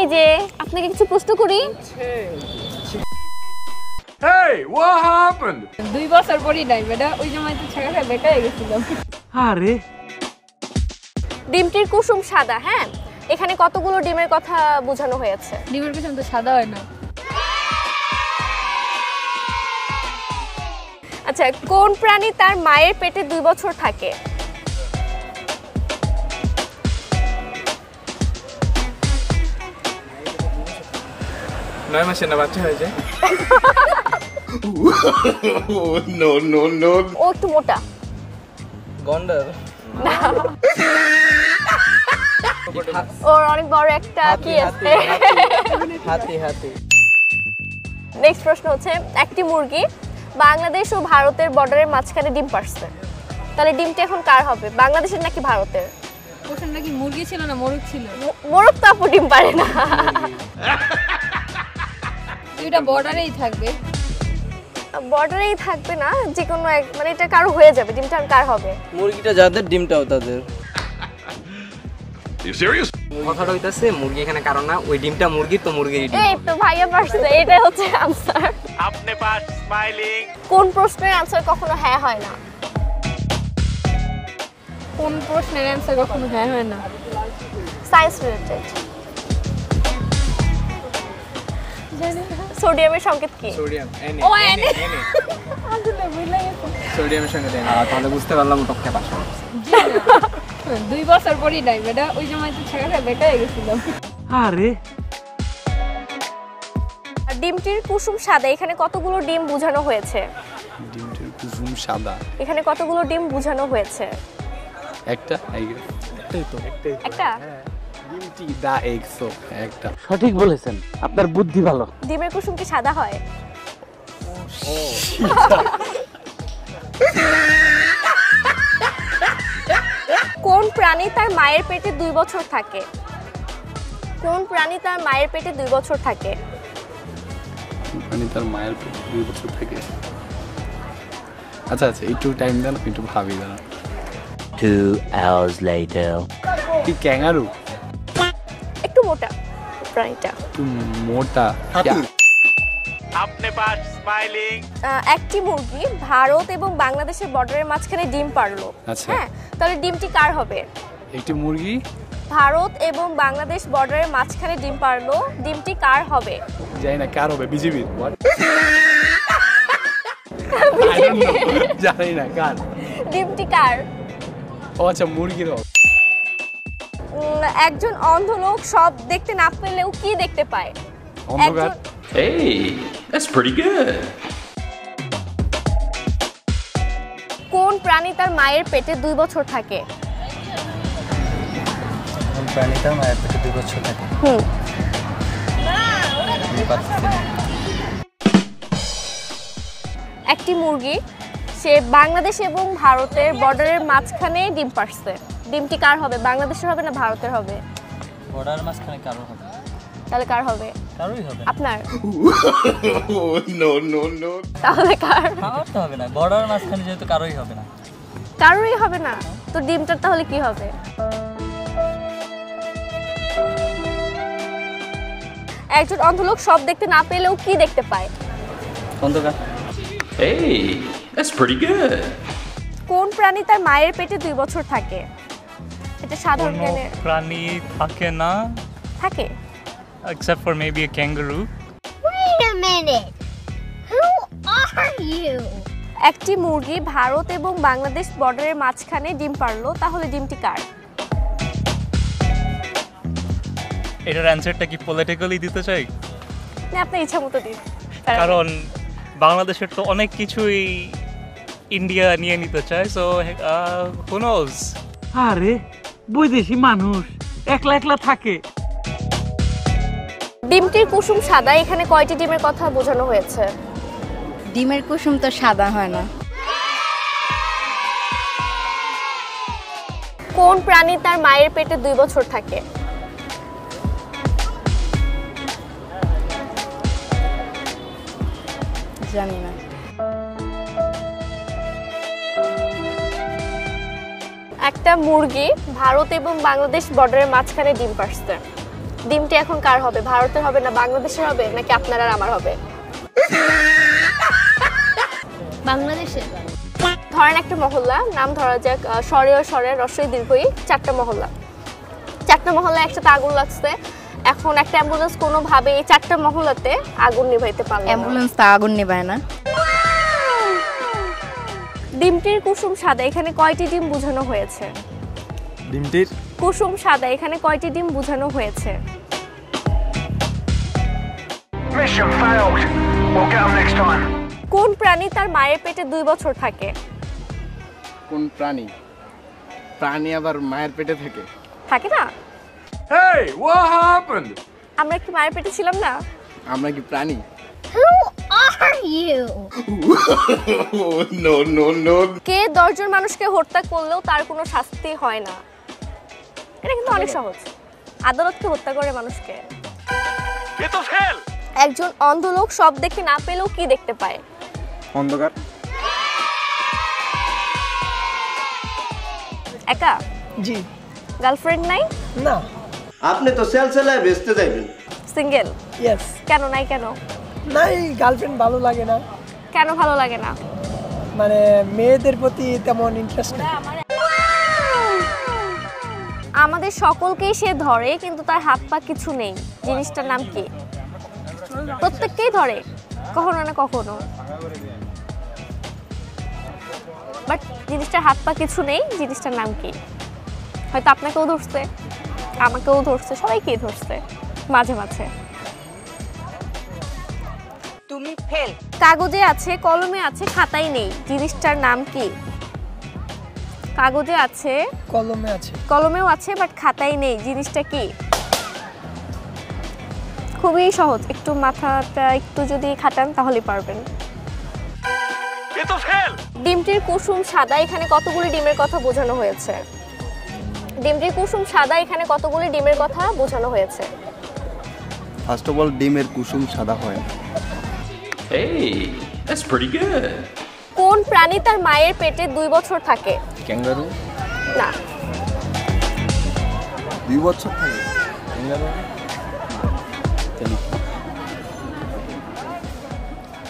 এই যে আপনাকে কিছু প্রশ্ন করি। Hey, what happened? 2 বছর পরই নাই বেটা, ওই সময় তো ছেঁকা খায় বেটা হয়ে গেছিলাম। আরে ডিমটির কুসুম সাদা, হ্যাঁ এখানে কতগুলো ডিমের কথা বোঝানো হয়েছে? ডিমের কুসুম তো সাদা হয় না। আচ্ছা, কোন প্রাণী তার মায়ের পেটে 2 বছর থাকে? 9 মাসে না বাচ্চা হয়ে যায়। No, no, no. ও একটু মোটা। গন্ডার। ওর অনেক বড় একটা কি আছে? হাতি। নেক্সট প্রশ্ন হচ্ছে, একটি মুরগি বাংলাদেশ ও ভারতের বর্ডারের মাঝখানে ডিম পারছে, তাহলে ডিমটা এখন কার হবে, বাংলাদেশের নাকি ভারতের? কোশ্চেনটা কি মুরগি ছিল না মোরগ ছিল? মোরগ তো আপু ডিম পারে না। দুইটা বর্ডারেই থাকবে। বর্ডারেই থাকবে না, যে কোনো এক, মানে এটা কারো হয়ে যাবে, ডিমটা কার হবে? মুরগিটা যাদের ডিমটাও তাদের। You serious? কথাটা হইতাছে মুরগি এখানে কারণ না, ওই ডিমটা মুরগি তো মুরগির ডিম। এই তো ভাইয়া পারছে, এটাই হচ্ছে আনসার। আপনি পাস স্মাইলিং। কোন প্রশ্নের আনসার কখনো হ্যাঁ হয় না? কোন প্রশ্নের অ্যানসার কখনো হ্যাঁ হয় না? Science related. সোডিয়ামের সংকেত কি? সোডিয়াম ও এনে। আসলে বুঝলে গেছে। সোডিয়ামের সঙ্গে দেন। তাহলে বুঝতে পারলাম টকটা পাস। 2 বছর পরই নাই বেটা, ওই সময় তো ছেঁকা খায় বেটা হয়ে গেছিলাম। আরে আর ডিমটির কুসুম সাদা, এখানে কতগুলো ডিম বোঝানো হয়েছে? ডিমটির কুসুম সাদা। এখানে কতগুলো ডিম বোঝানো হয়েছে? একটা একটাই তো একটা। ডিমটি দা এক্সো একটা। সঠিক বলেছেন, আপনার বুদ্ধি ভালো। ডিমের কুসুম কি সাদা হয়? কোন প্রাণী তার মায়ের পেটে 2 বছর থাকে? কোন প্রাণী তার মায়ের পেটে 2 বছর থাকে? মানে তার মায়ের পেটে 2 বছর থাকে। আচ্ছা একটু টাইম দেন, একটু ভাবি দাঁড়া। 2 hours later. কি ক্যাঙ্গারু? একটু মোটা প্রাণীটা। একটু মোটা। আপনি পাস স্মাইলিং। একটি মুরগি ভারত এবং বাংলাদেশের বর্ডারের মাঝখানে ডিম পারলো, আচ্ছা। হ্যাঁ তাহলে ডিমটি কার হবে? একটি মুরগি ভারত এবং বাংলাদেশ বর্ডারের মাঝখানে ডিম পারলো, ডিমটি কার হবে? জানি না কার হবে, বিজেপির। জানি না কার। ডিমটি কার? ও আচ্ছা মুরগির হবে। একজন অন্ধ লোক সব দেখতে না পেলেও কি দেখতে পায়? অন্ধকার। Hey, that's pretty good. কোন প্রাণী তার মায়ের পেটে 2 বছর থাকে? কোন প্রাণীটা মায়ের পেটে 2 বছর থাকে? একটি মুরগি সে বাংলাদেশ এবং ভারতের বর্ডারের মাঝখানে ডিম পারছে, ডিমটি কার হবে, বাংলাদেশের হবে না ভারতের হবে? বর্ডার মাঝখানে কারো হবে। তাহলে কার হবে? কারোই হবে। আপনার। No, no, no. তাহলে কার? আমার তো হবে না, বর্ডার মাঝখানে যেহেতু কারোই হবে না। কারোরই হবে না, তো ডিমটার তাহলে কি হবে? একজন অন্ধ লোক সব দেখতে না পেলেও কি দেখতে পায়? অন্ধকার। Hey, that's pretty good. কোন প্রাণী তার মায়ের পেটে 2 বছর থাকে? এটা সাধারণ কোনো জ্ঞানে প্রাণী থাকে না থাকে। except for maybe a kangaroo. Wait a minute. Who are you? একটি মুরগি ভারত এবং বাংলাদেশ বর্ডারের মাঝখানে ডিম পারলো, তাহলে ডিমটি কার? এটার অ্যান্সারটা কি পলিটিক্যালি দিতে চাই? না, আপনার ইচ্ছা মতো দিন। কারণ বাংলাদেশের তো অনেক কিছুই ইন্ডিয়া নিয়ে নিতে চায়, সো who knows? আরে বৈদেশি মানুষ একলা একলা থাকে। ডিমটির কুসুম সাদা, এখানে কয়টি ডিমের কথা বোঝানো হয়েছে? ডিমের কুসুম তো সাদা হয় না। কোন প্রাণী তার মায়ের পেটে 2 বছর থাকে? জানি না। একটা মুরগি ভারত এবং বাংলাদেশ বর্ডারের মাঝখানে ডিম পারছে, ডিমটি এখন কার হবে? ভারতের হবে না বাংলাদেশের হবে নাকি আপনার আর আমার হবে? বাংলাদেশে। ধরেন একটা মহল্লা, নাম ধরা যাক সরে রস্বই দীর্ঘই, 4টা মহল্লা। 4টা মহল্লা একসাথে আগুন লাগছে। এখন একটা অ্যাম্বুলেন্স কোনোভাবে এই 4টা মহল্লাতে আগুন নিভাইতে পারলো না। অ্যাম্বুলেন্স তা আগুন নেভায় না। ডিমটির কুসুম সাদা এখানে কয়টি ডিম বোঝানো হয়েছে? ডিমটির কুসুম সাদা এখানে কয়টি ডিম বোঝানো হয়েছে? কোন প্রাণী তার মায়ের পেটে 2 বছর থাকে? কোন প্রাণী? প্রাণী আবার মায়ের পেটে থাকে? থাকে না? Hey, what happened? আমরা কি মায়ের পেটে ছিলাম না? আমরা কি প্রাণী? Who are you? No, no, no. কে 10 জন মানুষকে হত্যা করলেও তার কোনো শাস্তি হয় না? এটা কিন্তু অনেক সহজ। আদালতকে হত্যা করে মানুষকে। ये तो फेल. একজন অন্ধ লোক সব দেখে না পেলেও কি দেখতে পায়? অন্ধকার। একা? জি গার্লফ্রেন্ড নাই? না। আপনি তো সেল সেলায় বেচতে যাইবেন। সিঙ্গেল? ইয়েস। কেন নাই কেন? নাই, গার্লফ্রেন্ড ভালো লাগে না। কেন ভালো লাগে না? মানে মেয়েদের প্রতি তেমন ইন্টারেস্ট নেই। আমাদের সকলকেই সে ধরে কিন্তু তার হাত পা কিছু নেই, জিনিসটার নাম কি? প্রত্যেককেই ধরে কখনো না কখনো, বাট জিনিসটার হাত পা কিছু নেই, জিনিসটার নাম কি? হয়তো আপনাকেও ধরছে, আমাকেও ধরছে, সবাইকেই ধরছে মাঝে মাঝে। তুমি ফেল। কাগজে আছে, কলমে আছে, খাতায় নেই, জিনিসটার নাম কি? কাগজে আছে, কলমে আছে, কলমেও আছে, বাট খাতায় নেই, জিনিসটা কি? খুবই সহজ, একটু মাথাটা একটু যদি খাটান তাহলেই পারবেন। ये तो फेल. ডিমটির কুসুম সাদা এখানে কতগুলি ডিমের কথা বোঝানো হয়েছে? ডিমটির কুসুম সাদা এখানে কতগুলি ডিমের কথা বোঝানো হয়েছে? ফার্স্ট অফ অল ডিমের কুসুম সাদা হয় না। Hey, that's pretty good. কোন প্রাণী তার মায়ের পেটে 2 বছর থাকে? ক্যাঙ্গারু। না। 2 বছর থাকে ক্যাঙ্গারু।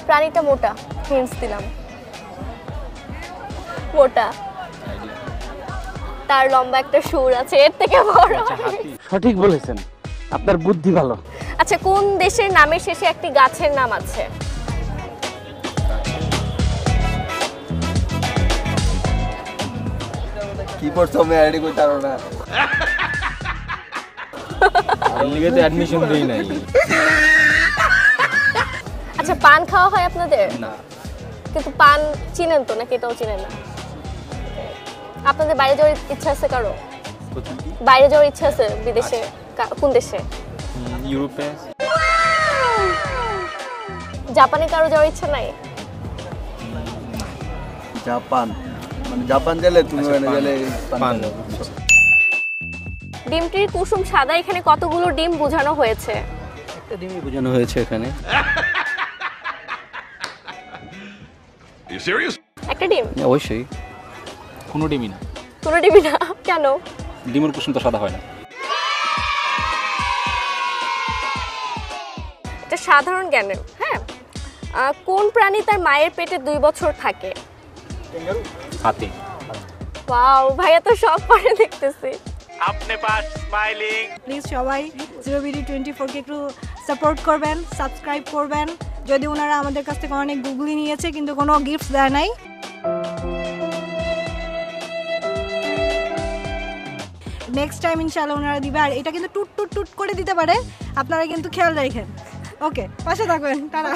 প্রাণীটা মোটা, হিন্টস দিলাম। মোটা, তার লম্বা একটা সুর আছে, এর থেকে বড়। সঠিক বলেছেন, আপনার বুদ্ধি ভালো। আচ্ছা, কোন দেশের নামের শেষে একটি গাছের নাম আছে? কি পড়ছো আমি আইডি কই তারো না। লিগে তো অ্যাডমিশন দেই নাই। আচ্ছা, পান খাওয়া হয় আপনাদের? না। কিন্তু পান চিনেন তো নাকি এটাও চিনেন না? আপনাদের বাইরে যাওয়ার ইচ্ছা আছে কারো? বাইরে যাওয়ার ইচ্ছা আছে বিদেশে? কোন দেশে? ইউরোপে। জাপানে কারো যাওয়ার ইচ্ছা নাই? জাপান, মানে জাপান গেলে তুমি ওখানে গেলে পান। ডিমটির কুসুম সাদা এখানে কতগুলো ডিম বোঝানো হয়েছে? একটা ডিমই বোঝানো হয়েছে এখানে। You serious? একটা ডিম? অবশ্যই। কোনো ডিমই না। কোনো ডিমই না? কেন? ডিমের কুসুম তো সাদা হয় না। এটা সাধারণ জ্ঞানের, হ্যাঁ। কোন প্রাণী তার মায়ের পেটে 2 বছর থাকে? হাতি। ওয়াও, ভাইয়া তো সব পারে দেখতেছি। अपने पास स्माइलिंग. প্লিজ সবাই 0BD24 কে একটু সাপোর্ট করবেন, সাবস্ক্রাইব করবেন। যদি ওনারা আমাদের কাছ থেকে অনেক গুগলি নিয়েছে কিন্তু কোনো গিফট দেয় নাই, নেক্সট টাইম ইনশাআল্লাহ ওনারা দিবে। আর এটা কিন্তু টুট টুট টুট করে দিতে পারে, আপনারা কিন্তু খেয়াল রাখেন। ওকে, পাশে থাকবেন। টাটা।